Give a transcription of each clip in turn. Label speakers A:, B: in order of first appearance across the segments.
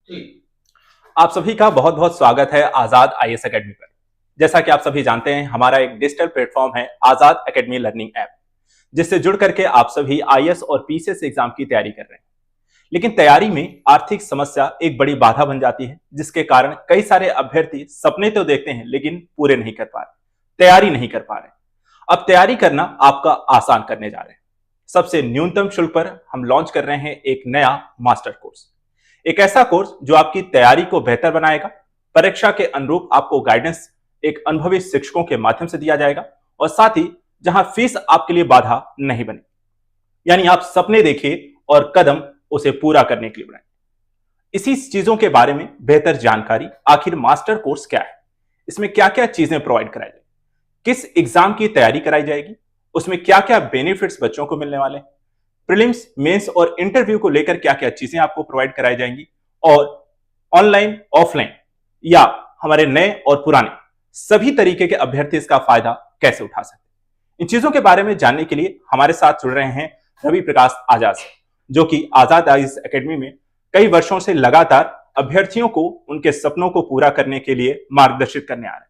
A: जी। आप सभी का बहुत बहुत स्वागत है आजाद आईएएस एकेडमी पर। जैसा कि आप सभी जानते हैं, हमारा एक डिजिटल प्लेटफॉर्म है आजाद एकेडमी लर्निंग ऐप, जिससे जुड़ करके आप सभी आईएएस और पीसीएस एग्जाम की तैयारी कर रहे हैं। लेकिन तैयारी में आर्थिक समस्या एक बड़ी बाधा बन जाती है, जिसके कारण कई सारे अभ्यर्थी सपने तो देखते हैं लेकिन पूरे नहीं कर पा रहे, तैयारी नहीं कर पा रहे। अब तैयारी करना आपका आसान करने जा रहे हैं। सबसे न्यूनतम शुल्क पर हम लॉन्च कर रहे हैं एक नया मास्टर कोर्स, एक ऐसा कोर्स जो आपकी तैयारी को बेहतर बनाएगा। परीक्षा के अनुरूप आपको गाइडेंस एक अनुभवी शिक्षकों के माध्यम से दिया जाएगा, और साथ ही जहां फीस आपके लिए बाधा नहीं बने, यानी आप सपने देखिए और कदम उसे पूरा करने के लिए बढ़ाएं। इसी चीजों के बारे में बेहतर जानकारी, आखिर मास्टर कोर्स क्या है, इसमें क्या क्या चीजें प्रोवाइड कराई जाएगी, किस एग्जाम की तैयारी कराई जाएगी, उसमें क्या क्या बेनिफिट्स बच्चों को मिलने वाले हैं, प्रीलिम्स, मेंस और इंटरव्यू को लेकर क्या क्या चीजें आपको प्रोवाइड कराई जाएंगी, और ऑनलाइन, ऑफलाइन या हमारे नए और पुराने सभी तरीके के अभ्यर्थी इसका फायदा कैसे उठा सकते हैं। इन चीजों के बारे में जानने के लिए हमारे साथ जुड़ रहे हैं रवि प्रकाश आजाद, जो कि आजाद आईएएस एकेडमी में कई वर्षों से लगातार अभ्यर्थियों को उनके सपनों को पूरा करने के लिए मार्गदर्शित करने आ रहे हैं।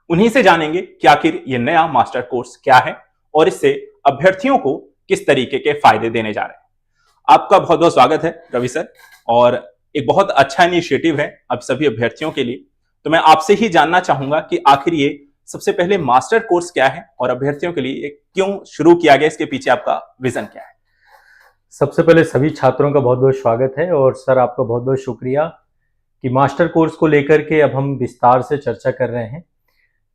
A: उन्हीं से जानेंगे कि आखिर ये नया मास्टर कोर्स क्या है और इससे अभ्यर्थियों को किस तरीके के फायदे देने जा रहे हैं। आपका बहुत बहुत स्वागत है रवि सर, और एक बहुत अच्छा इनिशिएटिव है अब सभी अभ्यर्थियों के लिए। तो मैं आपसे ही जानना चाहूंगा कि आखिर ये सबसे पहले मास्टर कोर्स क्या है और अभ्यर्थियों के लिए क्यों शुरू किया गया, इसके पीछे आपका विजन क्या है।
B: सबसे पहले सभी छात्रों का बहुत बहुत स्वागत है, और सर आपका बहुत बहुत शुक्रिया कि मास्टर कोर्स को लेकर के अब हम विस्तार से चर्चा कर रहे हैं।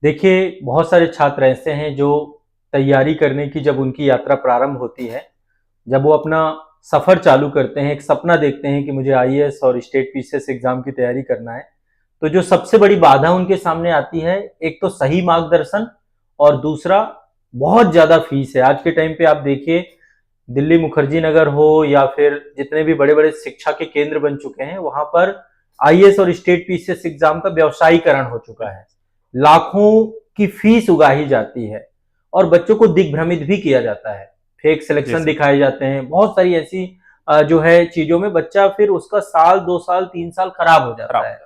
B: देखिए, बहुत सारे छात्र ऐसे हैं जो तैयारी करने की जब उनकी यात्रा प्रारंभ होती है, जब वो अपना सफ़र चालू करते हैं, एक सपना देखते हैं कि मुझे आईएएस और स्टेट पीसीएस एग्जाम की तैयारी करना है, तो जो सबसे बड़ी बाधा उनके सामने आती है, एक तो सही मार्गदर्शन और दूसरा बहुत ज़्यादा फीस है। आज के टाइम पे आप देखिए, दिल्ली मुखर्जी नगर हो या फिर जितने भी बड़े बड़े शिक्षा के केंद्र बन चुके हैं, वहां पर आईएएस और स्टेट पीसीएस एग्जाम का व्यवसायीकरण हो चुका है। लाखों की फीस उगाही जाती है और बच्चों को दिग्भ्रमित भी किया जाता है, फेक सिलेक्शन दिखाए जाते हैं, बहुत सारी ऐसी जो है चीजों में बच्चा फिर उसका साल 2 साल 3 साल खराब हो जाता है।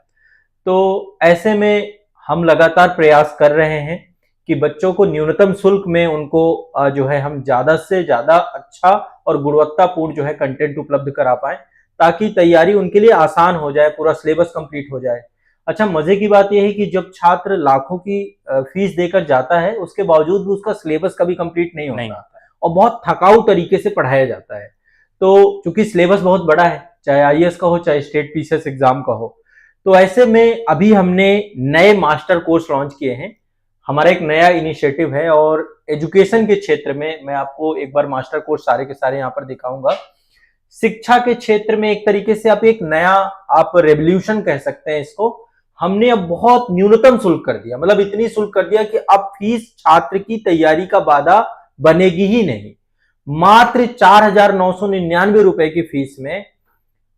B: तो ऐसे में हम लगातार प्रयास कर रहे हैं कि बच्चों को न्यूनतम शुल्क में उनको जो है हम ज्यादा से ज्यादा अच्छा और गुणवत्तापूर्ण जो है कंटेंट उपलब्ध करा पाए, ताकि तैयारी उनके लिए आसान हो जाए, पूरा सिलेबस कंप्लीट हो जाए। अच्छा, मजे की बात यह है कि जब छात्र लाखों की फीस देकर जाता है, उसके बावजूद भी उसका सिलेबस कभी कंप्लीट नहीं होता और बहुत थकाऊ तरीके से पढ़ाया जाता है। तो चूंकि सिलेबस बहुत बड़ा है, चाहे आईएएस का हो चाहे स्टेट पीसीएस एग्जाम का हो, तो ऐसे में अभी हमने नए मास्टर कोर्स लॉन्च किए हैं। हमारा एक नया इनिशिएटिव है, और एजुकेशन के क्षेत्र में मैं आपको एक बार मास्टर कोर्स सारे के सारे यहाँ पर दिखाऊंगा। शिक्षा के क्षेत्र में एक तरीके से आप एक नया आप रेवोल्यूशन कह सकते हैं इसको। हमने अब बहुत न्यूनतम शुल्क कर दिया, मतलब इतनी शुल्क कर दिया कि अब फीस छात्र की तैयारी का बाधा बनेगी ही नहीं। मात्र 4,999 रुपए की फीस में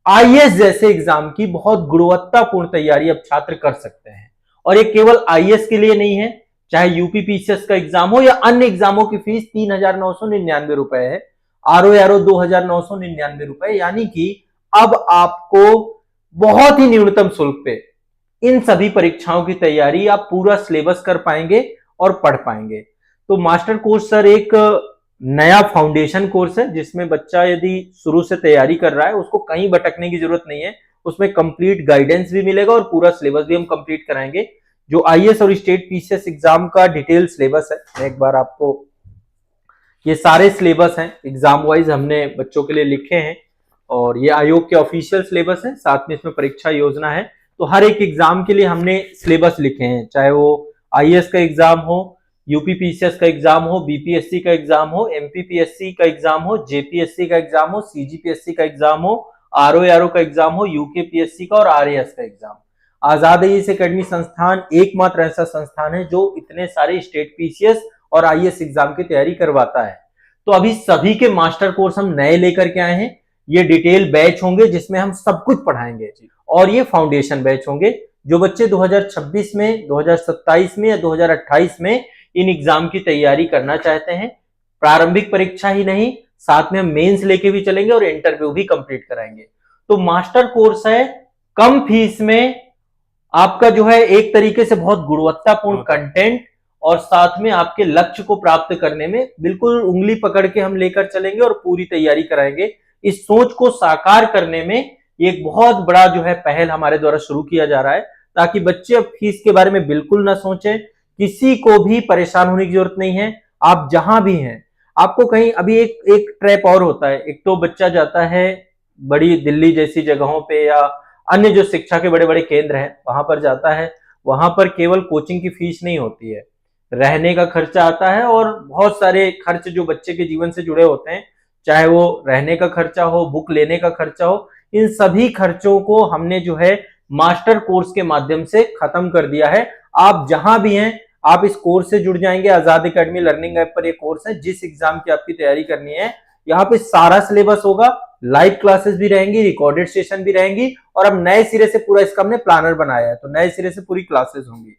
B: आईएएस जैसे एग्जाम की बहुत गुणवत्तापूर्ण तैयारी अब छात्र कर सकते हैं। और ये केवल आईएएस के लिए नहीं है, चाहे यूपी पीसीएस का एग्जाम हो या अन्य एग्जामों की फीस 3,999 रुपए है, आरओ एरो 2,999 रुपए, यानी कि अब आपको बहुत ही न्यूनतम शुल्क पे इन सभी परीक्षाओं की तैयारी आप पूरा सिलेबस कर पाएंगे और पढ़ पाएंगे। तो मास्टर कोर्स सर एक नया फाउंडेशन कोर्स है, जिसमें बच्चा यदि शुरू से तैयारी कर रहा है, उसको कहीं भटकने की जरूरत नहीं है। उसमें कंप्लीट गाइडेंस भी मिलेगा और पूरा सिलेबस भी हम कंप्लीट कराएंगे। जो आईएएस और स्टेट पीसीएस एग्जाम का डिटेल सिलेबस है, मैं एक बार आपको, ये सारे सिलेबस हैं एग्जाम वाइज हमने बच्चों के लिए लिखे हैं, और ये आयोग के ऑफिशियल सिलेबस है, साथ में इसमें परीक्षा योजना है। तो हर एक एग्जाम के लिए हमने सिलेबस लिखे हैं, चाहे वो आईएएस का एग्जाम हो, यूपी पीसीएस का एग्जाम हो, बीपीएससी का एग्जाम हो, एमपीपीएससी का एग्जाम हो, जेपीएससी का एग्जाम हो, सीजीपीएससी का एग्जाम हो, आरओ का एग्जाम हो, यूकेपीएससी का और आरएएस का एग्जाम। आजाद आईएएस एकेडमी संस्थान एकमात्र ऐसा संस्थान है जो इतने सारे स्टेट पीसीएस और आईएएस एग्जाम की तैयारी करवाता है। तो अभी सभी के मास्टर कोर्स हम नए लेकर के आए हैं। ये डिटेल बैच होंगे जिसमें हम सब कुछ पढ़ाएंगे, और ये फाउंडेशन बैच होंगे। जो बच्चे 2026 में, 2027 में या 2028 में इन एग्जाम की तैयारी करना चाहते हैं, प्रारंभिक परीक्षा ही नहीं, साथ में हम मेंस लेके भी चलेंगे और इंटरव्यू भी कंप्लीट कराएंगे। तो मास्टर कोर्स है कम फीस में आपका जो है एक तरीके से बहुत गुणवत्तापूर्ण कंटेंट और साथ में आपके लक्ष्य को प्राप्त करने में बिल्कुल उंगली पकड़ के हम लेकर चलेंगे और पूरी तैयारी कराएंगे। इस सोच को साकार करने में ये एक बहुत बड़ा जो है पहल हमारे द्वारा शुरू किया जा रहा है, ताकि बच्चे अब फीस के बारे में बिल्कुल ना सोचें, किसी को भी परेशान होने की जरूरत नहीं है। आप जहां भी हैं, आपको कहीं अभी एक ट्रैप और होता है। एक तो बच्चा जाता है बड़ी दिल्ली जैसी जगहों पे या अन्य जो शिक्षा के बड़े बड़े केंद्र हैं वहां पर जाता है, वहां पर केवल कोचिंग की फीस नहीं होती है, रहने का खर्चा आता है और बहुत सारे खर्च जो बच्चे के जीवन से जुड़े होते हैं, चाहे वो रहने का खर्चा हो, बुक लेने का खर्चा हो, इन सभी खर्चों को हमने जो है मास्टर कोर्स के माध्यम से खत्म कर दिया है। आप जहां भी हैं, आप इस कोर्स से जुड़ जाएंगे। आजाद एकेडमी लर्निंग ऐप पर ये कोर्स है। जिस एग्जाम की आपकी तैयारी करनी है, यहाँ पे सारा सिलेबस होगा, लाइव क्लासेस भी रहेंगी, रिकॉर्डेड सेशन भी रहेंगी, और अब नए सिरे से पूरा इसका हमने प्लानर बनाया है, तो नए सिरे से पूरी क्लासेस होंगी।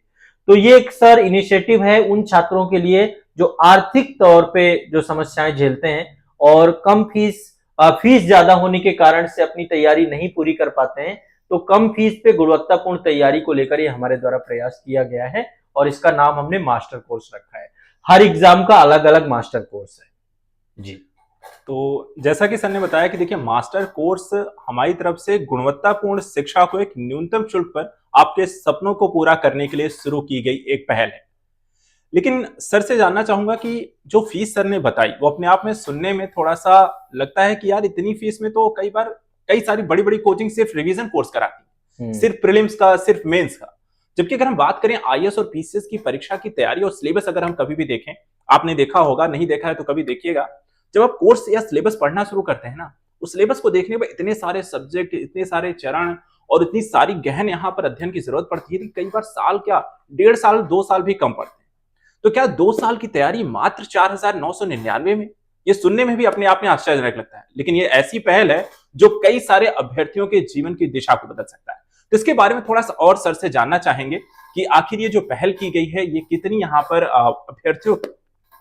B: तो ये एक सर इनिशिएटिव है उन छात्रों के लिए जो आर्थिक तौर पे जो समस्याएं झेलते हैं और कम फीस ज्यादा होने के कारण से अपनी तैयारी नहीं पूरी कर पाते हैं। तो कम फीस पे गुणवत्तापूर्ण तैयारी को लेकर ये हमारे द्वारा प्रयास किया गया है और इसका नाम हमने मास्टर कोर्स रखा है। हर एग्जाम का अलग अलग मास्टर कोर्स है जी।
A: तो जैसा कि सर ने बताया कि देखिए मास्टर कोर्स हमारी तरफ से गुणवत्तापूर्ण शिक्षा को एक न्यूनतम शुल्क पर आपके सपनों को पूरा करने के लिए शुरू की गई एक पहल है। लेकिन सर से जानना चाहूंगा कि जो फीस सर ने बताई वो अपने आप में सुनने में थोड़ा सा लगता है कि यार इतनी फीस में तो कई बार कई सारी बड़ी बड़ी कोचिंग सिर्फ रिवीजन कोर्स कराती है, सिर्फ प्रीलिम्स का, सिर्फ मेंस का। जबकि अगर हम बात करें आईएएस और पीसीएस की परीक्षा की तैयारी और सिलेबस, अगर हम कभी भी देखें, आपने देखा होगा, नहीं देखा है तो कभी देखिएगा, जब आप कोर्स या सिलेबस पढ़ना शुरू करते हैं ना, उस सिलेबस को देखने पर इतने सारे सब्जेक्ट, इतने सारे चरण और इतनी सारी गहन यहाँ पर अध्ययन की जरूरत पड़ती है कि कई बार साल क्या 1.5 साल 2 साल भी कम पड़ते हैं। तो क्या 2 साल की तैयारी मात्र 4,999 में? ये सुनने में भी अपने आप में आश्चर्यजनक लगता है, लेकिन ये ऐसी पहल है जो कई सारे अभ्यर्थियों के जीवन की दिशा को बदल सकता है। तो इसके बारे में थोड़ा सा और सर से जानना चाहेंगे कि आखिर ये जो पहल की गई है ये कितनी यहाँ पर अभ्यर्थियों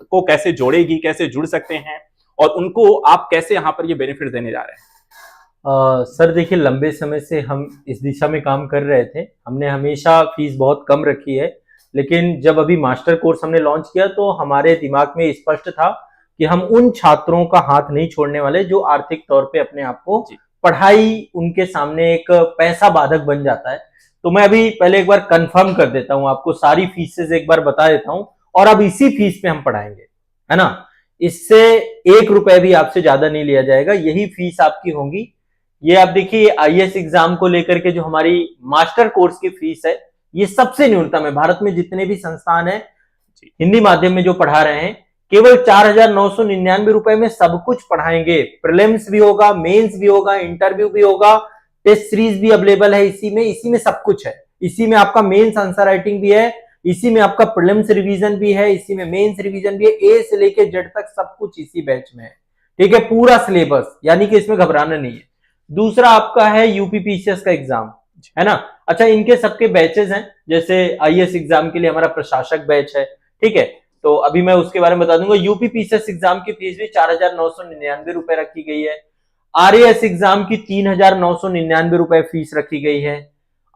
A: को कैसे जोड़ेगी, कैसे जुड़ सकते हैं और उनको आप कैसे यहाँ पर ये बेनिफिट देने जा रहे हैं?
B: सर देखिए, लंबे समय से हम इस दिशा में काम कर रहे थे। हमने हमेशा फीस बहुत कम रखी है, लेकिन जब अभी मास्टर कोर्स हमने लॉन्च किया तो हमारे दिमाग में स्पष्ट था कि हम उन छात्रों का हाथ नहीं छोड़ने वाले जो आर्थिक तौर पे अपने आप को, पढ़ाई उनके सामने एक पैसा बाधक बन जाता है। तो मैं अभी पहले एक बार कंफर्म कर देता हूं, आपको सारी फीसेस एक बार बता देता हूं, और अब इसी फीस पे हम पढ़ाएंगे, है ना। इससे 1 रुपए भी आपसे ज्यादा नहीं लिया जाएगा, यही फीस आपकी होगी। ये आप देखिए, आईएएस एग्जाम को लेकर के जो हमारी मास्टर कोर्स की फीस है, ये सबसे न्यूनतम है। भारत में जितने भी संस्थान है हिंदी माध्यम में जो पढ़ा रहे हैं, केवल 4,999 रुपए में सब कुछ पढ़ाएंगे। प्रीलिम्स भी होगा, मेंस भी होगा, इंटरव्यू भी होगा, टेस्ट सीरीज भी अवेलेबल है इसी में सब कुछ है। इसी में आपका मेंस आंसर राइटिंग भी है, इसी में आपका प्रीलिम्स रिवीजन भी है, इसी में मेंस रिवीजन भी है, ए से लेके जेड तक सब कुछ इसी बैच में है। ठीक है, पूरा सिलेबस, यानी कि इसमें घबराना नहीं है। दूसरा आपका है यूपीपीसीएस का एग्जाम, है ना। अच्छा, इनके सबके बैचेस हैं, जैसे आईएएस एग्जाम के लिए हमारा प्रशासक बैच है, ठीक है, तो अभी मैं उसके बारे में बता दूंगा। यूपीपीसीएस एग्जाम की फीस भी 4,999 रुपए रखी गई है। आरएएस एग्जाम की 3,999 रुपए फीस रखी गई है।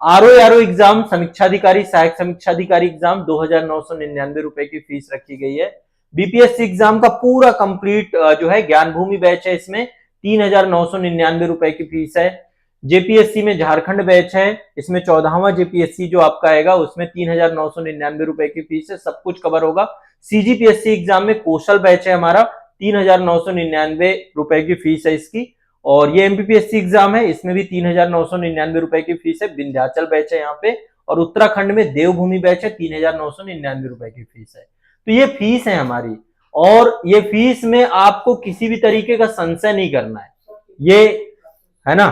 B: आरओ एग्जाम समीक्षाधिकारी, सहायक समीक्षाधिकारी एग्जाम 2,999 रुपए की फीस रखी गई है। बीपीएससी एग्जाम का पूरा कंप्लीट जो है ज्ञान भूमि बैच है, इसमें 3,999 रुपए की फीस है। जेपीएससी में झारखंड बैच है, इसमें 14वां जेपीएससी जो आपका आएगा उसमें 3,999 रुपए की फीस है, सब कुछ कवर होगा। सीजीपीएससी एग्जाम में कौशल बैच है हमारा, 3,999 रुपए की फीस है इसकी। और ये एमपीपीएससी एग्जाम है, इसमें भी 3,999 रुपए की फीस है। विंध्याचल बैच है यहाँ पे, और उत्तराखंड में देवभूमि बैच है, 3,999 रुपए की फीस है। तो ये फीस है हमारी, और ये फीस में आपको किसी भी तरीके का संशय नहीं करना है, ये है ना।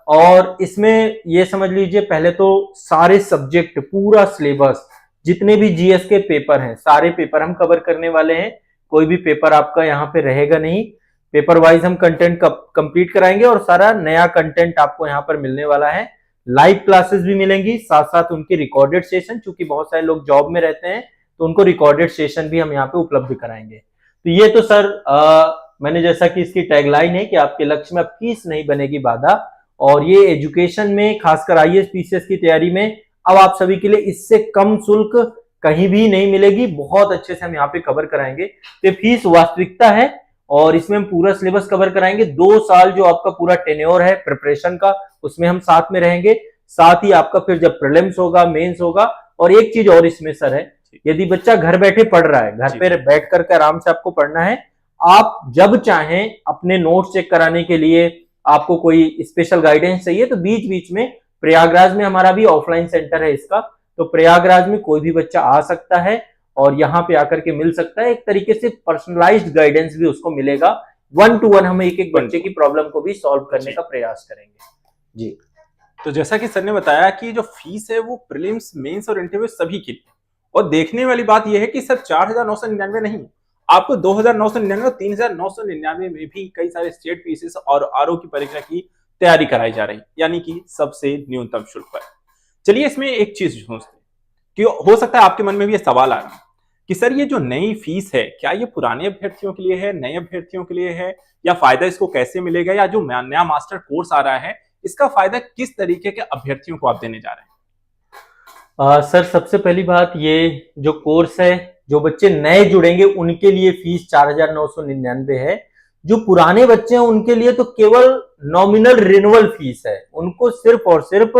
B: और इसमें ये समझ लीजिए, पहले तो सारे सब्जेक्ट, पूरा सिलेबस, जितने भी जीएस के पेपर हैं, सारे पेपर हम कवर करने वाले हैं। कोई भी पेपर आपका यहाँ पे रहेगा नहीं, पेपर वाइज हम कंटेंट कंप्लीट कराएंगे और सारा नया कंटेंट आपको यहाँ पर मिलने वाला है। लाइव क्लासेस भी मिलेंगी, साथ साथ उनकी रिकॉर्डेड सेशन, चूंकि बहुत सारे लोग जॉब में रहते हैं तो उनको रिकॉर्डेड सेशन भी हम यहाँ पे उपलब्ध कराएंगे। तो ये तो सर मैंने जैसा कि इसकी टैगलाइन है कि आपके लक्ष्य में फीस नहीं बनेगी बाधा, और ये एजुकेशन में खासकर आईएएस पीसीएस की तैयारी में अब आप सभी के लिए इससे कम शुल्क कहीं भी नहीं मिलेगी। बहुत अच्छे से हम यहाँ पे कवर कराएंगे। तो फीस वास्तविकता है और इसमें हम पूरा सिलेबस कवर कराएंगे। 2 साल जो आपका पूरा टेन्योर है प्रिपरेशन का, उसमें हम साथ में रहेंगे। साथ ही आपका फिर जब प्रीलिम्स होगा, मेंस होगा। और एक चीज और इसमें सर है, यदि बच्चा घर बैठे पढ़ रहा है, घर पे बैठ करके आराम से आपको पढ़ना है, आप जब चाहें अपने नोट्स चेक कराने के लिए आपको कोई स्पेशल गाइडेंस चाहिए तो बीच बीच में प्रयागराज में हमारा भी ऑफलाइन सेंटर है इसका, तो प्रयागराज में कोई भी बच्चा आ सकता है और यहाँ पे आकर के मिल सकता है। एक तरीके से पर्सनलाइज्ड गाइडेंस भी उसको मिलेगा। 1 to 1 हम एक एक बच्चे की प्रॉब्लम को भी सॉल्व करने का प्रयास करेंगे जी।
A: तो जैसा कि सर ने बताया कि जो फीस है वो प्रीलिम्स, मेंस और इंटरव्यू सभी की, और देखने वाली बात यह है कि सर 4,999 नहीं, आपको 2,999 और 3,999 में भी कई सारे स्टेट पीसीएस और आरओ की परीक्षा की तैयारी कराई जा रही, यानी कि सबसे न्यूनतम शुल्क पर। चलिए इसमें एक चीज सोचते हैं कि हो सकता है आपके मन में भी ये सवाल आ रहा है कि सर ये जो नई फीस है क्या ये पुराने अभ्यर्थियों के लिए है, नए अभ्यर्थियों के लिए है, या फायदा इसको कैसे मिलेगा, या जो नया मास्टर कोर्स आ रहा है इसका फायदा किस तरीके के अभ्यर्थियों को आप देने जा रहे हैं?
B: सर सबसे पहली बात, ये जो कोर्स है जो बच्चे नए जुड़ेंगे उनके लिए फीस 4,999 है। जो पुराने बच्चे हैं उनके लिए तो केवल नॉमिनल रिन्यूअल फीस है, उनको सिर्फ और सिर्फ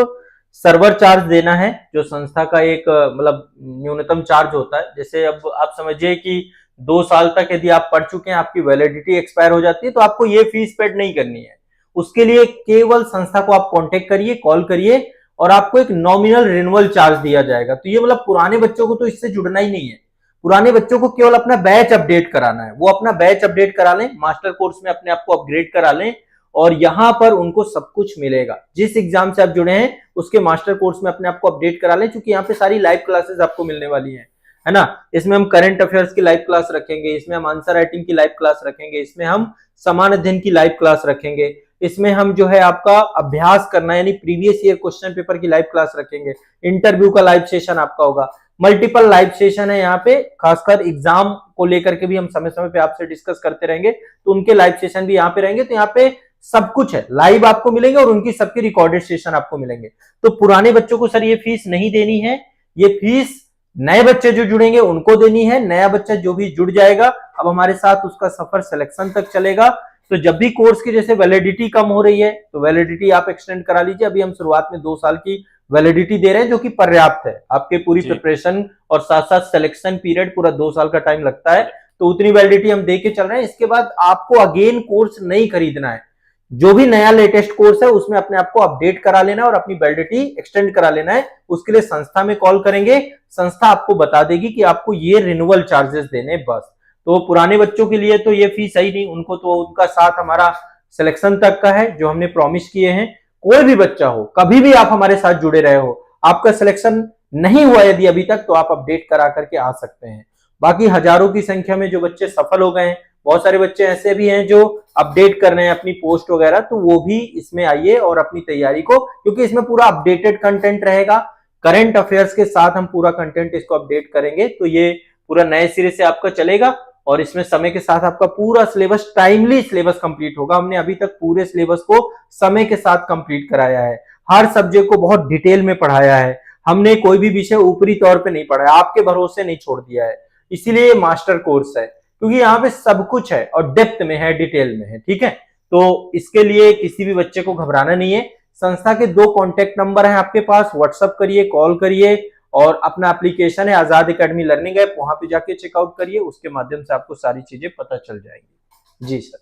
B: सर्वर चार्ज देना है जो संस्था का एक मतलब न्यूनतम चार्ज होता है। जैसे अब आप समझिए कि 2 साल तक यदि आप पढ़ चुके हैं, आपकी वैलिडिटी एक्सपायर हो जाती है, तो आपको ये फीस पेड नहीं करनी है। उसके लिए केवल संस्था को आप कांटेक्ट करिए, कॉल करिए और आपको एक नॉमिनल रिन्यूअल चार्ज दिया जाएगा। तो ये मतलब पुराने बच्चों को तो इससे जुड़ना ही नहीं है। पुराने बच्चों को केवल अपना बैच अपडेट कराना है, वो अपना बैच अपडेट करा लें, मास्टर कोर्स में अपने आप को अपग्रेड करा लें और यहां पर उनको सब कुछ मिलेगा। जिस एग्जाम से आप जुड़े हैं उसके मास्टर कोर्स में अपने आप को अपडेट करा लें, क्योंकि यहाँ पे सारी लाइव क्लासेस आपको मिलने वाली है ना। इसमें हम करंट अफेयर्स की लाइव क्लास रखेंगे, इसमें हम आंसर राइटिंग की लाइव क्लास रखेंगे, इसमें हम समान अध्ययन की लाइव क्लास रखेंगे, इसमें हम जो है आपका अभ्यास करना यानी प्रीवियस ईयर क्वेश्चन पेपर की लाइव क्लास रखेंगे, इंटरव्यू का लाइव सेशन आपका होगा, मल्टीपल लाइव सेशन है यहाँ पे। खासकर एग्जाम को लेकर के भी हम समय समय पे आपसे डिस्कस करते रहेंगे, तो उनके लाइव सेशन भी यहाँ पे रहेंगे। तो यहाँ पे सब कुछ है, लाइव आपको मिलेंगे और उनकी सबके रिकॉर्डेड सेशन आपको मिलेंगे। तो पुराने बच्चों को सर ये फीस नहीं देनी है, ये फीस नए बच्चे जो जुड़ेंगे उनको देनी है। नया बच्चा जो भी जुड़ जाएगा अब हमारे साथ, उसका सफर सिलेक्शन तक चलेगा। तो जब भी कोर्स की जैसे वैलिडिटी कम हो रही है तो वैलिडिटी आप एक्सटेंड करा लीजिए। अभी हम शुरुआत में 2 साल की वैलिडिटी दे रहे हैं जो कि पर्याप्त है। आपके पूरी प्रिपरेशन और साथ साथ सिलेक्शन पीरियड पूरा 2 साल का टाइम लगता है, तो उतनी वैलिडिटी हम दे के चल रहे हैं। इसके बाद आपको अगेन कोर्स नहीं खरीदना है, जो भी नया लेटेस्ट कोर्स है उसमें अपने आप को अपडेट करा लेना और अपनी वैलिडिटी एक्सटेंड करा लेना है। उसके लिए संस्था में कॉल करेंगे, संस्था आपको बता देगी कि आपको ये रिन्यूअल चार्जेस देने बस। तो पुराने बच्चों के लिए तो ये फीस है ही नहीं, उनको तो उनका साथ हमारा सिलेक्शन तक का है जो हमने प्रॉमिस किए हैं। कोई भी बच्चा हो, कभी भी आप हमारे साथ जुड़े रहे हो, आपका सिलेक्शन नहीं हुआ यदि अभी तक, तो आप अपडेट करा करके आ सकते हैं। बाकी हजारों की संख्या में जो बच्चे सफल हो गए हैं, बहुत सारे बच्चे ऐसे भी हैं जो अपडेट कर रहे हैं अपनी पोस्ट वगैरह, तो वो भी इसमें आइए और अपनी तैयारी को, क्योंकि इसमें पूरा अपडेटेड कंटेंट रहेगा। करंट अफेयर्स के साथ हम पूरा कंटेंट इसको अपडेट करेंगे, तो ये पूरा नए सिरे से आपका चलेगा और इसमें समय के साथ आपका पूरा सिलेबस, टाइमली सिलेबस कंप्लीट होगा। हमने अभी तक पूरे सिलेबस को समय के साथ कंप्लीट कराया है, हर सब्जेक्ट को बहुत डिटेल में पढ़ाया है। हमने कोई भी विषय ऊपरी तौर पे नहीं पढ़ाया, आपके भरोसे नहीं छोड़ दिया है। इसीलिए मास्टर कोर्स है, क्योंकि यहाँ पे सब कुछ है और डेप्थ में है, डिटेल में है, ठीक है। तो इसके लिए किसी भी बच्चे को घबराना नहीं है। संस्था के 2 कॉन्टेक्ट नंबर हैं आपके पास, व्हाट्सएप करिए, कॉल करिए और अपना एप्लीकेशन है आजाद एकेडमी लर्निंग ऐप, वहां पे जाके चेकआउट करिए, उसके माध्यम से आपको सारी चीजें पता चल जाएंगी। जी सर।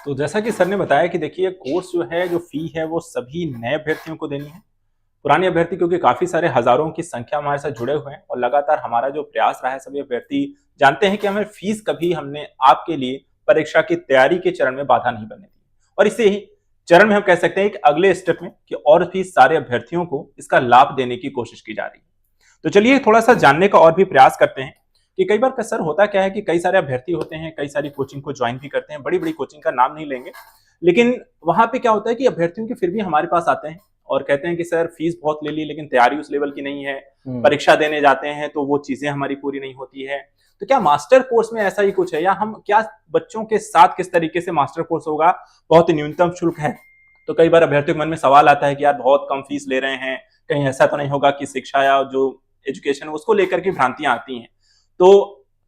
A: तो जैसा कि सर ने बताया कि देखिए कोर्स जो है, जो फी है वो सभी नए अभ्यर्थियों को देनी है। पुराने अभ्यर्थी क्योंकि काफी सारे हजारों की संख्या हमारे साथ जुड़े हुए हैं और लगातार हमारा जो प्रयास रहा है, सभी अभ्यर्थी जानते हैं कि हमें फीस कभी हमने आपके लिए परीक्षा की तैयारी के चरण में बाधा नहीं बनने दी। और इसे ही चरण में हम कह सकते हैं कि अगले स्टेप में कि और भी सारे अभ्यर्थियों को इसका लाभ देने की कोशिश की जा रही है। तो चलिए थोड़ा सा जानने का और भी प्रयास करते हैं कि कई बार सर होता क्या है कि कई सारे अभ्यर्थी होते हैं, कई सारी कोचिंग को ज्वाइन भी करते हैं, बड़ी बड़ी कोचिंग का नाम नहीं लेंगे, लेकिन वहां पे क्या होता है कि अभ्यर्थियों के फिर भी हमारे पास आते हैं और कहते हैं कि सर फीस बहुत ले ली लेकिन तैयारी उस लेवल की नहीं है, परीक्षा देने जाते हैं तो वो चीजें हमारी पूरी नहीं होती है। तो क्या मास्टर कोर्स में ऐसा ही कुछ है, या हम क्या बच्चों के साथ किस तरीके से मास्टर कोर्स होगा, बहुत ही न्यूनतम शुल्क है, तो कई बार अभ्यर्थियों के मन में सवाल आता है कि यार बहुत कम फीस ले रहे हैं, कहीं ऐसा तो नहीं होगा कि शिक्षा या जो एजुकेशन है उसको लेकर के भ्रांतियां आती हैं। तो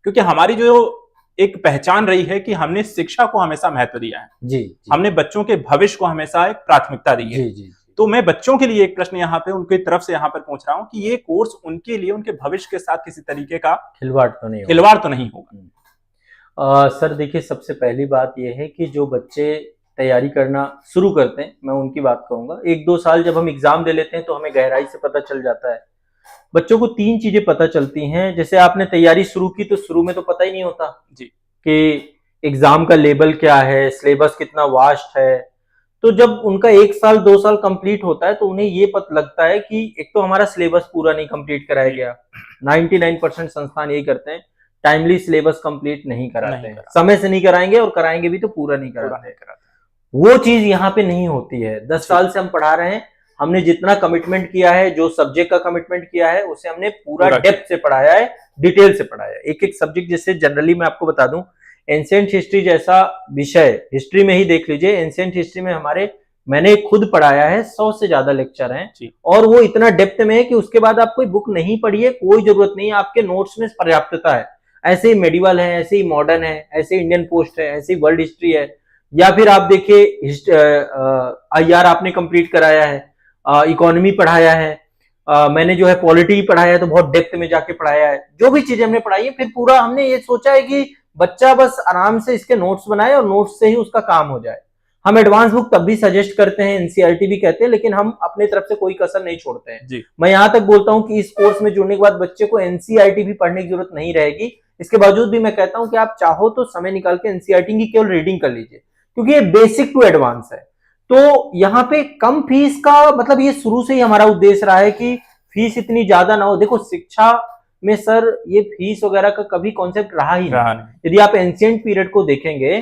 A: क्योंकि हमारी जो एक पहचान रही है कि हमने शिक्षा को हमेशा महत्व दिया है,
B: जी।
A: हमने बच्चों के भविष्य को हमेशा एक प्राथमिकता दी है।
B: जी।
A: तो मैं बच्चों के लिए एक प्रश्न यहाँ पे उनकी तरफ से यहाँ पर पूछ रहा हूँ कि ये कोर्स उनके लिए उनके भविष्य के साथ किसी तरीके का
B: खिलवाड़ तो नहीं
A: होगा।
B: सर देखिए, सबसे पहली बात यह है कि जो बच्चे तैयारी करना शुरू करते हैं, मैं उनकी बात कहूंगा। 1-2 साल जब हम एग्जाम दे लेते हैं तो हमें गहराई से पता चल जाता है। बच्चों को 3 चीजें पता चलती हैं। जैसे आपने तैयारी शुरू की तो शुरू में तो पता ही नहीं होता
A: जी
B: कि एग्जाम का लेवल क्या है, सिलेबस कितना वास्ट है। तो जब उनका 1 साल 2 साल कंप्लीट होता है तो उन्हें ये पता लगता है कि एक तो हमारा सिलेबस पूरा नहीं कंप्लीट कराया गया। 99% संस्थान यही करते हैं, टाइमली सिलेबस कंप्लीट नहीं कराते हैं, समय से नहीं कराएंगे और कराएंगे भी तो पूरा नहीं कराते। वो चीज यहाँ पे नहीं होती है। 10 साल से हम पढ़ा रहे हैं, हमने जितना कमिटमेंट किया है, जो सब्जेक्ट का कमिटमेंट किया है, उसे हमने पूरा डेप्थ से पढ़ाया है, डिटेल से पढ़ाया है। एक एक सब्जेक्ट, जैसे जनरली मैं आपको बता दूं, एंशिएंट हिस्ट्री जैसा विषय हिस्ट्री में ही देख लीजिए। एंशिएंट हिस्ट्री में मैंने खुद पढ़ाया है, 100 से ज्यादा लेक्चर हैं और वो इतना डेप्थ में है कि उसके बाद आप कोई बुक नहीं पढ़िए, कोई जरूरत नहीं है, आपके नोट्स में पर्याप्तता है। ऐसे ही मेडिवल है, ऐसे ही मॉडर्न है, ऐसे ही इंडियन पोस्ट है, ऐसे ही वर्ल्ड हिस्ट्री है, या फिर आप देखिए IR आपने कंप्लीट कराया है, इकोनॉमी पढ़ाया है, मैंने जो है पॉलिटी पढ़ाया है, तो बहुत डेप्थ में जाके पढ़ाया है। जो भी चीजें हमने पढ़ाई है, फिर पूरा हमने ये सोचा है कि बच्चा बस आराम से इसके नोट्स बनाए और नोट्स से ही उसका काम हो जाए। हम एडवांस बुक तब भी सजेस्ट करते हैं, NCERT भी कहते हैं, लेकिन हम अपने तरफ से कोई कसर नहीं छोड़ते हैं जी। मैं यहां तक बोलता हूं कि इस कोर्स में जुड़ने के बाद बच्चे को NCERT भी पढ़ने की जरूरत नहीं रहेगी। इसके बावजूद भी मैं कहता हूं कि आप चाहो तो समय निकाल के NCERT की केवल रीडिंग कर लीजिए, क्योंकि ये बेसिक टू एडवांस है। तो यहाँ पे कम फीस का मतलब ये शुरू से ही हमारा उद्देश्य रहा है कि फीस इतनी ज्यादा ना हो। देखो, शिक्षा में सर ये फीस वगैरह का कभी कॉन्सेप्ट रहा ही नहीं। यदि आप एंशिएंट पीरियड को देखेंगे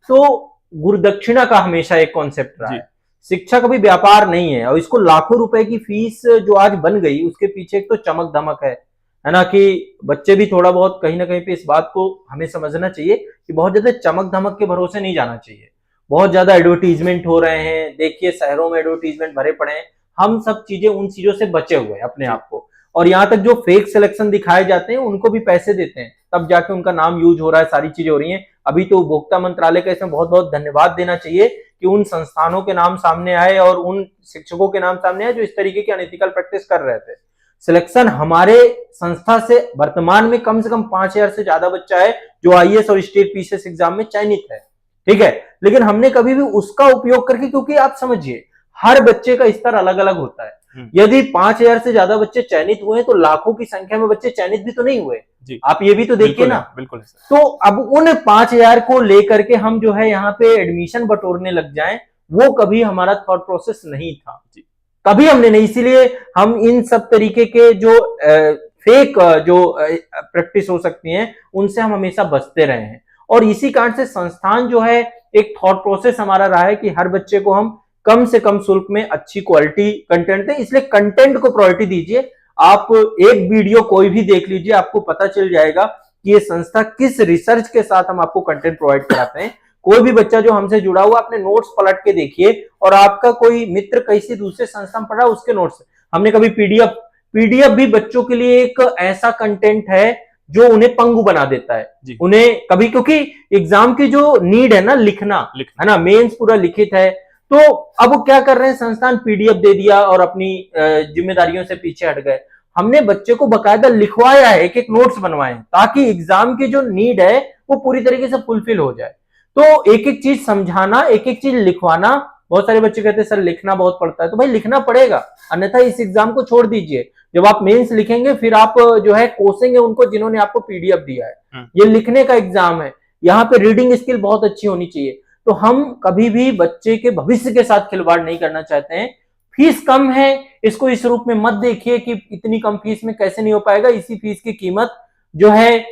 B: तो गुरुदक्षिणा का हमेशा एक कॉन्सेप्ट रहा है। शिक्षा कभी व्यापार नहीं है, और इसको लाखों रुपए की फीस जो आज बन गई, उसके पीछे एक तो चमक धमक है ना, कि बच्चे भी थोड़ा बहुत कहीं ना कहीं पे इस बात को हमें समझना चाहिए कि बहुत ज्यादा चमक धमक के भरोसे नहीं जाना चाहिए। बहुत ज्यादा एडवर्टीजमेंट हो रहे हैं, देखिए शहरों में एडवर्टीजमेंट भरे पड़े हैं। हम सब चीजें, उन चीजों से बचे हुए हैं अपने आप को। और यहाँ तक जो फेक सिलेक्शन दिखाए जाते हैं उनको भी पैसे देते हैं, तब जाके उनका नाम यूज हो रहा है, सारी चीजें हो रही हैं। अभी तो उपभोक्ता मंत्रालय का इसमें बहुत बहुत धन्यवाद देना चाहिए कि उन संस्थानों के नाम सामने आए और उन शिक्षकों के नाम सामने आए जो इस तरीके की अनएथिकल प्रैक्टिस कर रहे थे। सिलेक्शन हमारे संस्था से वर्तमान में कम से कम 5000 से ज्यादा बच्चा है जो IAS और स्टेट PCS एग्जाम में चयनित है, ठीक है। लेकिन हमने कभी भी उसका उपयोग करके, क्योंकि आप समझिए हर बच्चे का स्तर अलग अलग होता है। यदि 5000 से ज्यादा बच्चे चयनित हुए तो लाखों की संख्या में बच्चे चयनित भी तो नहीं हुए जी। आप ये भी तो देखिए ना। बिल्कुल। तो अब उन 5000 को लेकर के हम जो है यहाँ पे एडमिशन बटोरने लग जाएं, वो कभी हमारा थॉट प्रोसेस नहीं था जी। कभी हमने नहीं। इसीलिए हम इन सब तरीके के जो फेक जो प्रैक्टिस हो सकती हैं उनसे हम हमेशा बचते रहे हैं। और इसी कारण से संस्थान जो है, एक थॉट प्रोसेस हमारा रहा है कि हर बच्चे को हम कम से कम शुल्क में अच्छी क्वालिटी कंटेंट दें। इसलिए कंटेंट को प्रायोरिटी दीजिए। आप एक वीडियो कोई भी देख लीजिए, आपको पता चल जाएगा कि ये संस्था किस रिसर्च के साथ हम आपको कंटेंट प्रोवाइड कराते हैं। कोई भी बच्चा जो हमसे जुड़ा हुआ, अपने नोट्स पलट के देखिए, और आपका कोई मित्र किसी दूसरे संस्था में पढ़ा उसके नोट्स, हमने कभी पीडीएफ भी बच्चों के लिए एक ऐसा कंटेंट है जो उन्हें पंगु बना देता है उन्हें कभी, क्योंकि एग्जाम की जो नीड है ना, लिखना है ना, मेंस पूरा लिखित है। तो अब क्या कर रहे हैं, संस्थान पीडीएफ दे दिया और अपनी जिम्मेदारियों से पीछे हट गए। हमने बच्चे को बकायदा लिखवाया है, एक एक नोट्स बनवाए, ताकि एग्जाम की जो नीड है वो पूरी तरीके से फुलफिल हो जाए। तो एक एक चीज समझाना, एक एक चीज लिखवाना। बहुत सारे बच्चे कहते हैं सर लिखना बहुत पड़ता है, तो भाई लिखना पड़ेगा, अन्यथा इस एग्जाम को छोड़ दीजिए। जब आप मेंस लिखेंगे फिर आप जो है कोसेंगे उनको जिन्होंने आपको पीडीएफ दिया है। ये लिखने का एग्जाम है, यहाँ पे रीडिंग स्किल बहुत अच्छी होनी चाहिए। तो हम कभी भी बच्चे के भविष्य के साथ खिलवाड़ नहीं करना चाहते हैं। फीस कम है, इसको इस रूप में मत देखिए कि इतनी कम फीस में कैसे नहीं हो पाएगा। इसी फीस की कीमत जो है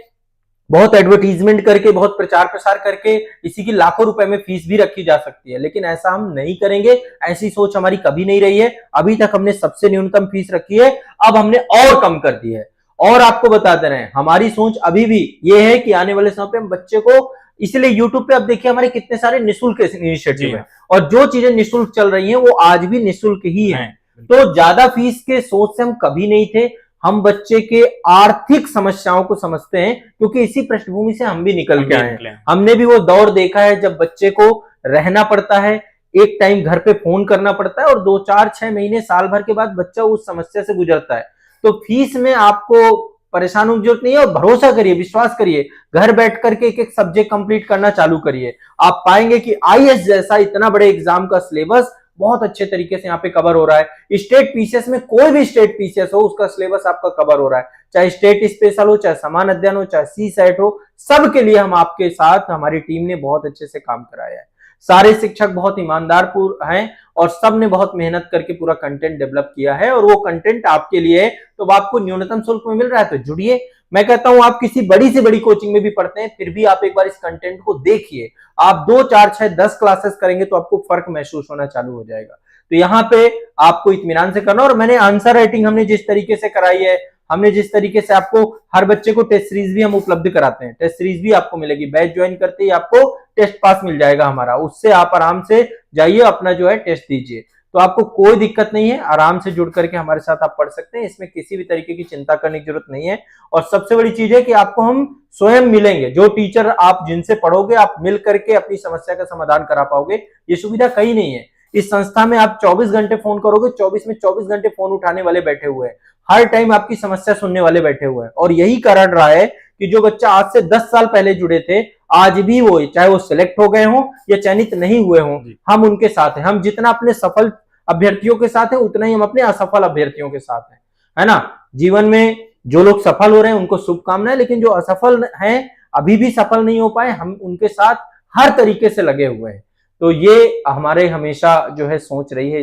B: बहुत एडवर्टीजमेंट करके, बहुत प्रचार प्रसार करके इसी की लाखों रुपए में फीस भी रखी जा सकती है, लेकिन ऐसा हम नहीं करेंगे। ऐसी सोच हमारी कभी नहीं रही है। अभी तक हमने सबसे न्यूनतम फीस रखी है, अब हमने और कम कर दी है। और आपको बता दे रहे हैं, हमारी सोच अभी भी ये है कि आने वाले समय पे हम बच्चे को इसलिए यूट्यूब पे अब देखिए हमारे कितने सारे निःशुल्क इनिशिएटिव हैं,
A: हाँ।
B: और जो चीजें निःशुल्क चल रही हैं वो आज भी निःशुल्क ही हैं। तो ज्यादा फीस के सोच से हम कभी नहीं थे। हम बच्चे के आर्थिक समस्याओं को समझते हैं, क्योंकि इसी पृष्ठभूमि से हम भी निकल के आए हैं। हमने भी वो दौर देखा है जब बच्चे को रहना पड़ता है, एक टाइम घर पे फोन करना पड़ता है, और 2 4 6 महीने साल भर के बाद बच्चा उस समस्या से गुजरता है। तो फीस में आपको परेशान होने की जरूरत नहीं है, और भरोसा करिए, विश्वास करिए, घर बैठ करके एक एक सब्जेक्ट कंप्लीट करना चालू करिए। आप पाएंगे कि आईएएस जैसा इतना बड़े एग्जाम का सिलेबस बहुत अच्छे तरीके से यहाँ पे कवर हो रहा है। स्टेट पीसीएस में कोई भी स्टेट पीसीएस हो, उसका सिलेबस आपका कवर हो रहा है, चाहे स्टेट स्पेशल हो, चाहे समान अध्ययन हो, चाहे सी सेट हो, सबके लिए हम आपके साथ, हमारी टीम ने बहुत अच्छे से काम कराया है। सारे शिक्षक बहुत ईमानदार हैं, और सब ने बहुत मेहनत करके पूरा कंटेंट डेवलप किया है, और वो कंटेंट आपके लिए है। तो आपको न्यूनतम शुल्क में मिल रहा है तो जुड़िए। मैं कहता हूं आप किसी बड़ी से बड़ी कोचिंग में भी पढ़ते हैं, फिर भी आप एक बार इस कंटेंट को देखिए। आप 2 4 6 10 क्लासेस करेंगे तो आपको फर्क महसूस होना चालू हो जाएगा। तो यहाँ पे आपको इत्मीनान से करना, और मैंने आंसर राइटिंग हमने जिस तरीके से कराई है, हमने जिस तरीके से आपको, हर बच्चे को टेस्ट सीरीज भी हम उपलब्ध कराते हैं, टेस्ट सीरीज भी आपको मिलेगी। बैच ज्वाइन करते ही आपको टेस्ट पास मिल जाएगा हमारा, उससे आप आराम से जाइए, अपना जो है टेस्ट दीजिए। तो आपको कोई दिक्कत नहीं है, आराम से जुड़ करके हमारे साथ आप पढ़ सकते हैं, इसमें किसी भी तरीके की चिंता करने की जरूरत नहीं है। और सबसे बड़ी चीज है कि आपको हम स्वयं मिलेंगे, जो टीचर आप जिनसे पढ़ोगे आप मिल करके अपनी समस्या का समाधान करा पाओगे। ये सुविधा कहीं नहीं है। इस संस्था में आप 24 घंटे फोन करोगे, 24 में 24 घंटे फोन उठाने वाले बैठे हुए हैं, हर टाइम आपकी समस्या सुनने वाले बैठे हुए हैं। और यही कारण रहा है कि जो बच्चा आज से 10 साल पहले जुड़े थे, आज भी वो, चाहे वो सिलेक्ट हो गए हों या चयनित नहीं हुए हों, हम उनके साथ हैं। हम जितना अपने सफल अभ्यर्थियों के साथ हैं, उतना ही हम अपने असफल अभ्यर्थियों के साथ हैं, है ना। जीवन में जो लोग सफल हो रहे हैं उनको शुभकामनाएं, लेकिन जो असफल हैं, अभी भी सफल नहीं हो पाए, हम उनके साथ हर तरीके से लगे हुए हैं। तो ये हमारे हमेशा जो है सोच रही है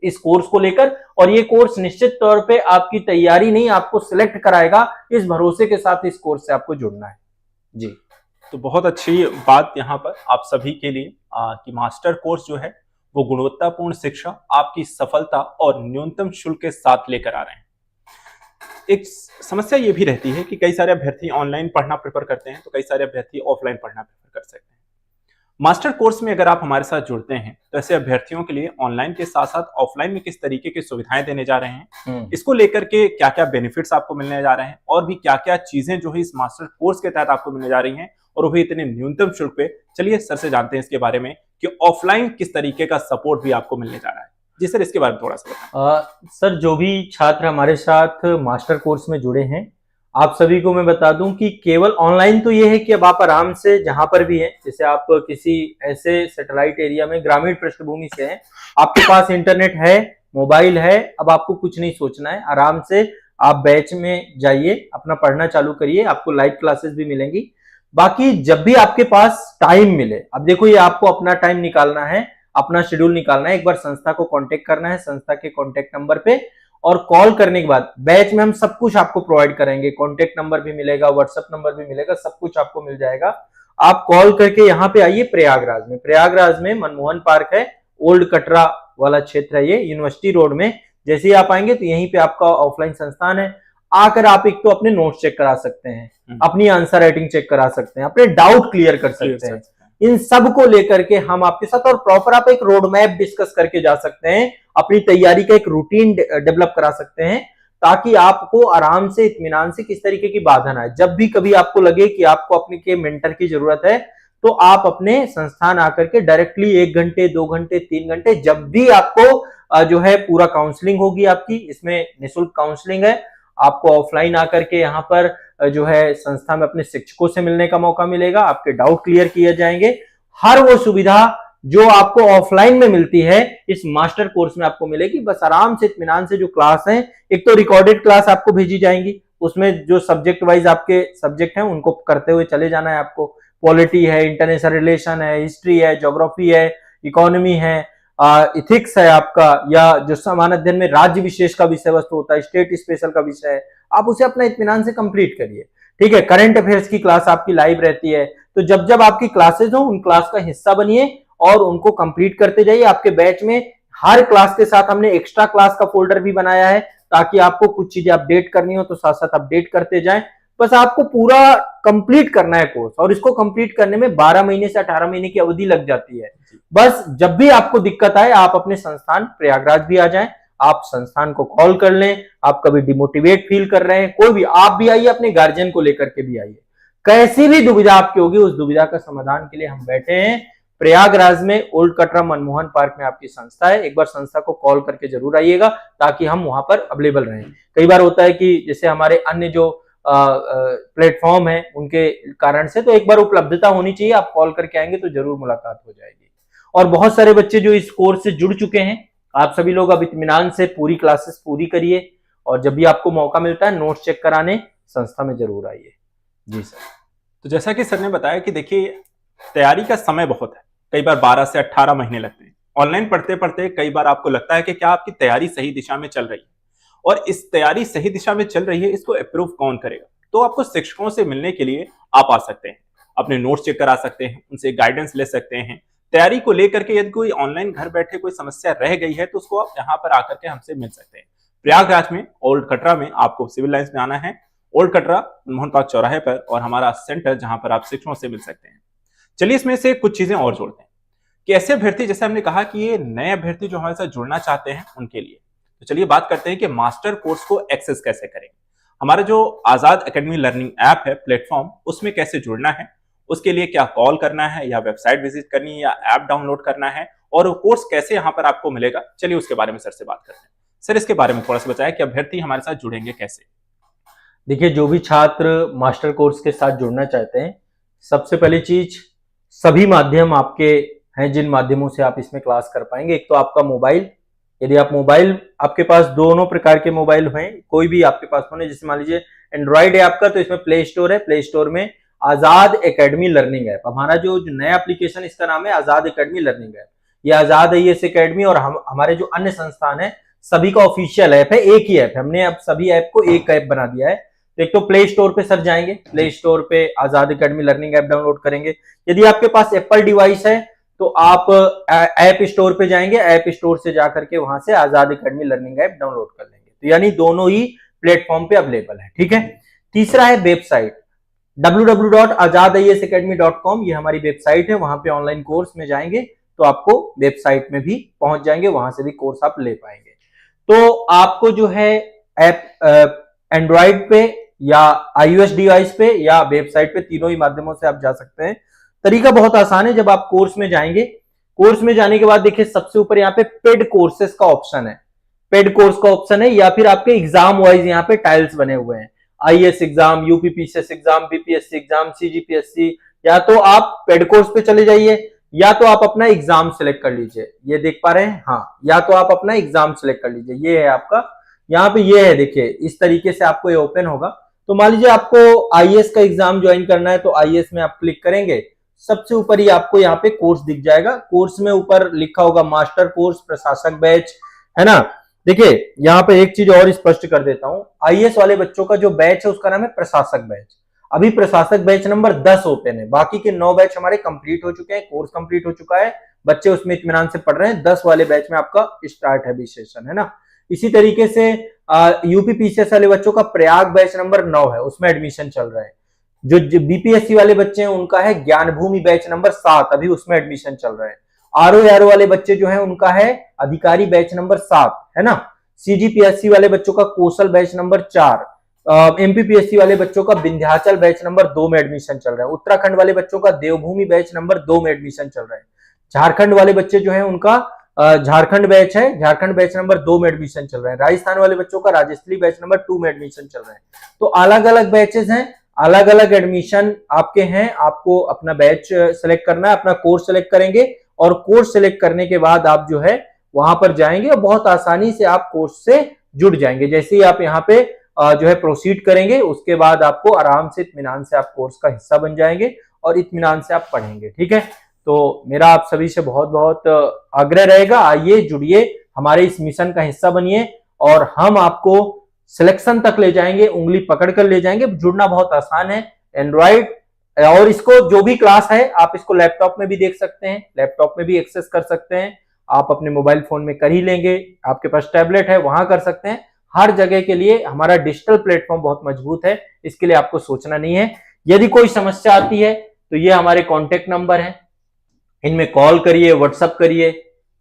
B: इस कोर्स को लेकर, और ये कोर्स निश्चित तौर पे आपकी तैयारी नहीं, आपको सिलेक्ट कराएगा। इस भरोसे के साथ इस कोर्स से आपको जुड़ना है जी।
A: तो बहुत अच्छी बात यहाँ पर आप सभी के लिए कि मास्टर कोर्स जो है वो गुणवत्तापूर्ण शिक्षा आपकी सफलता और न्यूनतम शुल्क के साथ लेकर आ रहे हैं। एक समस्या ये भी रहती है कि कई सारे अभ्यर्थी ऑनलाइन पढ़ना प्रेफर करते हैं, तो कई सारे अभ्यर्थी ऑफलाइन पढ़ना प्रेफर कर सकते हैं। मास्टर कोर्स में अगर आप हमारे साथ जुड़ते हैं तो ऐसे अभ्यर्थियों के लिए ऑनलाइन के साथ साथ ऑफलाइन में किस तरीके की सुविधाएं देने जा रहे हैं, इसको लेकर के क्या क्या बेनिफिट्स आपको मिलने जा रहे हैं, और भी क्या क्या चीजें जो है इस मास्टर कोर्स के तहत आपको मिलने जा रही हैं, और वो भी इतने न्यूनतम शुल्क पे। चलिए सर से जानते हैं इसके बारे में कि ऑफलाइन किस तरीके का सपोर्ट भी आपको मिलने जा रहा है। जी सर, इसके बारे में थोड़ा सा बताएं।
B: सर, जो भी छात्र हमारे साथ मास्टर कोर्स में जुड़े हैं, आप सभी को मैं बता दूं कि केवल ऑनलाइन तो ये है कि अब आप आराम से जहां पर भी हैं, जैसे आप किसी ऐसे सैटेलाइट एरिया में ग्रामीण पृष्ठभूमि से हैं, आपके पास इंटरनेट है, मोबाइल है, अब आपको कुछ नहीं सोचना है, आराम से आप बैच में जाइए, अपना पढ़ना चालू करिए, आपको लाइव क्लासेस भी मिलेंगी। बाकी जब भी आपके पास टाइम मिले, अब देखो ये आपको अपना टाइम निकालना है, अपना शेड्यूल निकालना है, एक बार संस्था को कांटेक्ट करना है, संस्था के कांटेक्ट नंबर पे, और कॉल करने के बाद बैच में हम सब कुछ आपको प्रोवाइड करेंगे। कांटेक्ट नंबर भी मिलेगा, व्हाट्सएप नंबर भी मिलेगा, सब कुछ आपको मिल जाएगा। आप कॉल करके यहाँ पे आइए प्रयागराज में मनमोहन पार्क है, ओल्ड कटरा वाला क्षेत्र है, ये यूनिवर्सिटी रोड में। जैसे ही आप आएंगे तो यहीं पे आपका ऑफलाइन संस्थान है। आकर आप एक तो अपने नोट्स चेक करा सकते हैं, अपनी आंसर राइटिंग चेक करा सकते हैं, अपने डाउट क्लियर कर सकते हैं। इन सब को लेकर के हम आपके साथ, और प्रॉपर आप एक रोड मैप डिस्कस करके जा सकते हैं, अपनी तैयारी का एक रूटीन डेवलप करा सकते हैं, ताकि आपको आराम से इत्मीनान से किस तरीके की बाधा ना आए। जब भी कभी आपको लगे कि आपको अपने के मेंटर की जरूरत है, तो आप अपने संस्थान आकर के डायरेक्टली 1 घंटे 2 घंटे 3 घंटे, जब भी आपको जो है पूरा काउंसलिंग होगी आपकी, इसमें निःशुल्क काउंसलिंग है। आपको ऑफलाइन आकर के यहाँ पर जो है संस्था में अपने शिक्षकों से मिलने का मौका मिलेगा, आपके डाउट क्लियर किए जाएंगे। हर वो सुविधा जो आपको ऑफलाइन में मिलती है, इस मास्टर कोर्स में आपको मिलेगी। बस आराम से इत्मीनान से जो क्लास है, एक तो रिकॉर्डेड क्लास आपको भेजी जाएंगी, उसमें जो सब्जेक्ट वाइज आपके सब्जेक्ट हैं उनको करते हुए चले जाना है आपको। पॉलिटी है, इंटरनेशनल रिलेशन है, हिस्ट्री है, ज्योग्राफी है, इकोनॉमी है, इथिक्स है आपका, या जो समान अध्ययन में राज्य विशेष का विषय वस्तु होता है, स्टेट स्पेशल का विषय है, आप उसे अपना इत्मीनान से कंप्लीट करिए। ठीक है, करंट अफेयर्स की क्लास आपकी लाइव रहती है, तो जब जब आपकी क्लासेस हो, उन क्लास का हिस्सा बनिए और उनको कंप्लीट करते जाइए। आपके बैच में हर क्लास के साथ हमने एक्स्ट्रा क्लास का फोल्डर भी बनाया है, ताकि आपको कुछ चीजें अपडेट करनी हो तो साथ साथ अपडेट करते जाएं। बस आपको पूरा कंप्लीट करना है कोर्स, और इसको कंप्लीट करने में 12 महीने से 18 महीने की अवधि लग जाती है। बस जब भी आपको दिक्कत आए आप अपने संस्थान प्रयागराज भी आ जाएं, आप संस्थान को कॉल कर लें। आप कभी डिमोटिवेट फील कर रहे हैं, कोई भी, आप भी आइए, अपने गार्जियन को लेकर के भी आइए। कैसी भी दुविधा आपकी होगी उस दुविधा का समाधान के लिए हम बैठे हैं। प्रयागराज में ओल्ड कटरा मनमोहन पार्क में आपकी संस्था है, एक बार संस्था को कॉल करके जरूर आइएगा ताकि हम वहां पर अवेलेबल रहें। कई बार होता है कि जैसे हमारे अन्य जो प्लेटफॉर्म है उनके कारण से, तो एक बार उपलब्धता होनी चाहिए, आप कॉल करके आएंगे तो जरूर मुलाकात हो जाएगी। और बहुत सारे बच्चे जो इस कोर्स से जुड़ चुके हैं, आप सभी लोग अब इत्मीनान से पूरी क्लासेस पूरी करिए, और जब भी आपको मौका मिलता है नोट्स चेक कराने संस्था में जरूर आइए। जी सर।
A: तो जैसा कि सर ने बताया कि देखिए तैयारी का समय बहुत है, कई बार 12 से 18 महीने लगते हैं। ऑनलाइन पढ़ते पढ़ते कई बार आपको लगता है कि क्या आपकी तैयारी सही दिशा में चल रही है, और इस तैयारी सही दिशा में चल रही है इसको अप्रूव कौन करेगा। तो आपको शिक्षकों से मिलने के लिए आप आ सकते हैं, अपने नोट्स चेक करा सकते हैं, उनसे गाइडेंस ले सकते हैं। तैयारी को लेकर के यदि कोई ऑनलाइन घर बैठे कोई समस्या रह गई है तो उसको आप यहाँ पर आकर के हमसे मिल सकते हैं। प्रयागराज में ओल्ड कटरा में आपको सिविल लाइंस में आना है, ओल्ड कटरा मनमोहन पार्क चौराहे पर, और हमारा सेंटर जहां पर आप शिक्षकों से मिल सकते हैं। चलिए इसमें से कुछ चीजें और जोड़ते हैं कि ऐसे अभ्यर्थी, जैसे हमने कहा कि ये नए अभ्यर्थी जो हमारे साथ जुड़ना चाहते हैं उनके लिए, तो चलिए बात करते हैं कि मास्टर कोर्स को एक्सेस कैसे करें। हमारा जो आजाद एकेडमी लर्निंग ऐप है प्लेटफॉर्म, उसमें कैसे जुड़ना है, उसके लिए क्या कॉल करना है या वेबसाइट विजिट करनी है या ऐप डाउनलोड करना है, और वो कोर्स कैसे यहाँ पर आपको मिलेगा, चलिए उसके बारे में सर से बात करते हैं। सर इसके बारे में थोड़ा सा बताया कि अभ्यर्थी हमारे साथ जुड़ेंगे कैसे।
B: देखिए, जो भी छात्र मास्टर कोर्स के साथ जुड़ना चाहते हैं, सबसे पहली चीज, सभी माध्यम आपके हैं जिन माध्यमों से आप इसमें क्लास कर पाएंगे। एक तो आपका मोबाइल, यदि आप मोबाइल, आपके पास दोनों प्रकार के मोबाइल हैं, कोई भी आपके पास होने, जैसे मान लीजिए एंड्रॉइड है आपका तो इसमें प्ले स्टोर है, प्ले स्टोर में आजाद एकेडमी लर्निंग ऐप, हमारा जो नया एप्लीकेशन इसका नाम है आजाद एकेडमी लर्निंग ऐप। ये आजाद आईएएस एकेडमी और हमारे जो अन्य संस्थान है सभी का ऑफिशियल ऐप है, एक ही ऐप है, हमने अब सभी ऐप को एक ऐप बना दिया है। तो एक तो प्ले स्टोर पे सर जाएंगे, प्ले स्टोर पे आजाद एकेडमी लर्निंग ऐप डाउनलोड करेंगे। यदि आपके पास एप्पल डिवाइस है तो आप ऐप स्टोर पे जाएंगे, ऐप स्टोर से जाकर के वहां से आजाद एकेडमी लर्निंग ऐप डाउनलोड कर लेंगे। तो यानी दोनों ही प्लेटफॉर्म पे अवेलेबल है, ठीक है। तीसरा है वेबसाइट, www.azadIASacademy.com, ये हमारी वेबसाइट है, वहां पे ऑनलाइन कोर्स में जाएंगे तो आपको वेबसाइट में भी पहुंच जाएंगे, वहां से भी कोर्स आप ले पाएंगे। तो आपको जो है ऐप एंड्रॉइड पे या iOS डिवाइस पे या वेबसाइट पे, तीनों ही माध्यमों से आप जा सकते हैं। तरीका बहुत आसान है। जब आप कोर्स में जाएंगे, कोर्स में जाने के बाद देखिए सबसे ऊपर यहाँ पे पेड कोर्सेस का ऑप्शन है, पेड कोर्स का ऑप्शन है, या फिर आपके एग्जाम वाइज यहाँ पे टाइल्स बने हुए हैं, IAS exam, UPPCS exam, BPSC exam, CGPSC. या तो आप पेड कोर्स पे चले जाइए या तो आप अपना एग्जाम सिलेक्ट कर लीजिए, ये देख पा रहे हैं, हाँ, या तो आप अपना एग्जाम सिलेक्ट कर लीजिए, ये है आपका, यहाँ पे ये है, देखिए इस तरीके से आपको ये ओपन होगा। तो मान लीजिए आपको आईएएस का एग्जाम ज्वाइन करना है तो आईएएस में आप क्लिक करेंगे, सबसे ऊपर ही आपको यहाँ पे कोर्स दिख जाएगा, कोर्स में ऊपर लिखा होगा मास्टर कोर्स प्रशासक बैच, है ना। देखिए यहाँ पे एक चीज और स्पष्ट कर देता हूँ, आईएएस वाले बच्चों का जो बैच है उसका नाम है प्रशासक बैच। अभी प्रशासक बैच नंबर 10 ओपन है, बाकी के 9 बैच हमारे कंप्लीट हो चुके हैं, कोर्स कंप्लीट हो चुका है, बच्चे उसमें इत्मीनान से पढ़ रहे हैं। 10 वाले बैच में आपका स्टार्ट है अभी सेशन, है ना। इसी तरीके से यूपीपीसीएस वाले बच्चों का प्रयाग बैच नंबर 9 है, उसमें एडमिशन चल रहा है। जो बीपीएससी वाले बच्चे हैं उनका है ज्ञान भूमि बैच नंबर 7, अभी उसमें एडमिशन चल रहा है। आरओ वाले बच्चे जो है उनका है अधिकारी बैच नंबर 7, है ना। सीजीपीएससी वाले बच्चों का कौशल बैच नंबर 4, एमपीपीएससी वाले बच्चों का विंध्याचल बैच नंबर 2 में एडमिशन चल रहा है। उत्तराखंड वाले बच्चों का देवभूमि बैच नंबर 2 में एडमिशन चल रहा है। झारखंड वाले बच्चे जो है उनका झारखंड बैच है, झारखंड बैच नंबर 2 में एडमिशन चल रहा है। राजस्थान वाले बच्चों का राजस्थली बैच नंबर 2 में एडमिशन चल रहा है। तो अलग अलग बैचेस हैं, अलग अलग एडमिशन आपके हैं, आपको अपना बैच सेलेक्ट करना है, अपना कोर्स सेलेक्ट करेंगे और कोर्स सेलेक्ट करने के बाद आप जो है वहां पर जाएंगे और बहुत आसानी से आप कोर्स से जुड़ जाएंगे। जैसे ही आप यहाँ पे जो है प्रोसीड करेंगे उसके बाद आपको आराम से इत्मीनान से आप कोर्स का हिस्सा बन जाएंगे और इत्मीनान से आप पढ़ेंगे, ठीक है। तो मेरा आप सभी से बहुत बहुत आग्रह रहेगा, आइए जुड़िए, हमारे इस मिशन का हिस्सा बनिए और हम आपको सिलेक्शन तक ले जाएंगे, उंगली पकड़ कर ले जाएंगे। जुड़ना बहुत आसान है, एंड्रॉइड, और इसको जो भी क्लास है आप इसको लैपटॉप में भी देख सकते हैं, लैपटॉप में भी एक्सेस कर सकते हैं, आप अपने मोबाइल फोन में कर ही लेंगे, आपके पास टैबलेट है वहां कर सकते हैं, हर जगह के लिए हमारा डिजिटल प्लेटफॉर्म बहुत मजबूत है, इसके लिए आपको सोचना नहीं है। यदि कोई समस्या आती है तो ये हमारे कॉन्टेक्ट नंबर है, इनमें कॉल करिए, व्हाट्सअप करिए,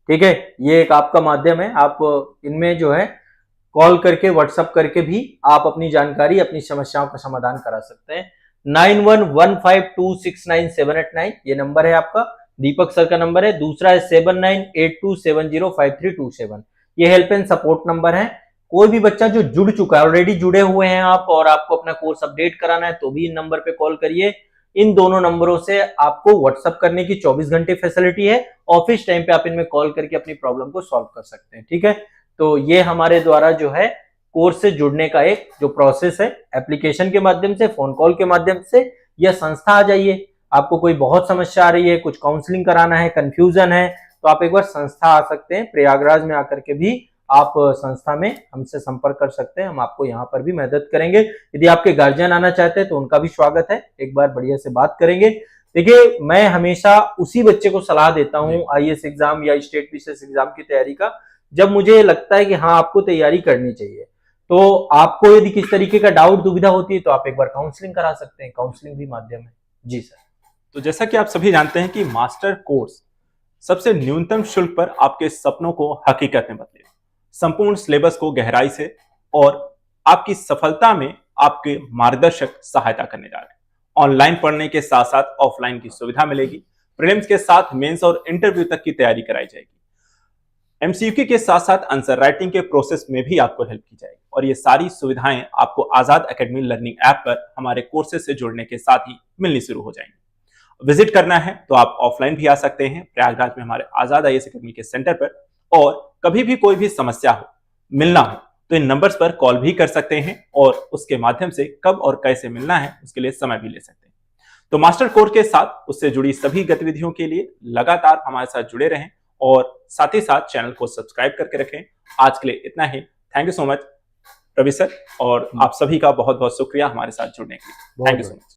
B: ठीक है। ये एक आपका माध्यम है, आप इनमें जो है कॉल करके, व्हाट्सअप करके भी आप अपनी जानकारी, अपनी समस्याओं का समाधान करा सकते हैं। 9115269789 ये नंबर है आपका, दीपक सर का नंबर है। दूसरा है 7982705327, ये हेल्प एंड सपोर्ट नंबर है। कोई भी बच्चा जो जुड़ चुका है, ऑलरेडी जुड़े हुए हैं आप, और आपको अपना कोर्स अपडेट कराना है तो भी इन नंबर पे कॉल करिए। इन दोनों नंबरों से आपको व्हाट्सअप करने की 24 घंटे फैसिलिटी है। ऑफिस टाइम पे आप इनमें कॉल करके अपनी प्रॉब्लम को सॉल्व कर सकते हैं, ठीक है। तो ये हमारे द्वारा जो है कोर्स से जुड़ने का एक जो प्रोसेस है, एप्लीकेशन के माध्यम से, फोन कॉल के माध्यम से, या संस्था आ जाइए। आपको कोई बहुत समस्या आ रही है, कुछ काउंसलिंग कराना है, कंफ्यूजन है, तो आप एक बार संस्था आ सकते हैं। प्रयागराज में आकर के भी आप संस्था में हमसे संपर्क कर सकते हैं, हम आपको यहाँ पर भी मदद करेंगे। यदि आपके गार्जियन आना चाहते हैं तो उनका भी स्वागत है, एक बार बढ़िया से बात करेंगे। देखिए, मैं हमेशा उसी बच्चे को सलाह देता हूँ आईएएस एग्जाम या स्टेट पीसीएस एग्जाम की तैयारी का, जब मुझे लगता है कि हाँ आपको तैयारी करनी चाहिए। तो आपको यदि किस तरीके का डाउट, दुविधा होती है तो आप एक बार काउंसलिंग करा सकते हैं, काउंसलिंग भी माध्यम है। जी सर।
A: तो जैसा कि आप सभी जानते हैं कि मास्टर कोर्स सबसे न्यूनतम शुल्क पर आपके सपनों को हकीकत में बदलेगा, संपूर्ण सिलेबस को गहराई से और आपकी सफलता में आपके मार्गदर्शक सहायता करने जा रहे हैं। ऑनलाइन पढ़ने के साथ साथ ऑफलाइन की सुविधा मिलेगी। प्रीलिम्स के साथ मेंस और इंटरव्यू तक की तैयारी कराई जाएगी। एमसीक्यू के साथ साथ आंसर राइटिंग के प्रोसेस में भी आपको हेल्प की जाएगी। और ये सारी सुविधाएं आपको आजाद एकेडमी लर्निंग ऐप पर हमारे कोर्सेज से जुड़ने के साथ ही मिलनी शुरू हो जाएंगी। विजिट करना है तो आप ऑफलाइन भी आ सकते हैं प्रयागराज में हमारे आजाद आईएएस एकेडमी के सेंटर पर, और कभी भी कोई भी समस्या हो, मिलना हो, तो इन नंबर्स पर कॉल भी कर सकते हैं और उसके माध्यम से कब और कैसे मिलना है उसके लिए समय भी ले सकते हैं। तो मास्टर कोर्स के साथ उससे जुड़ी सभी गतिविधियों के लिए लगातार हमारे साथ जुड़े रहें और साथ ही साथ चैनल को सब्सक्राइब करके रखें। आज के लिए इतना ही। Thank you so much Ravi sir, और आप सभी का बहुत बहुत शुक्रिया हमारे साथ जुड़ने के लिए। Thank you so much.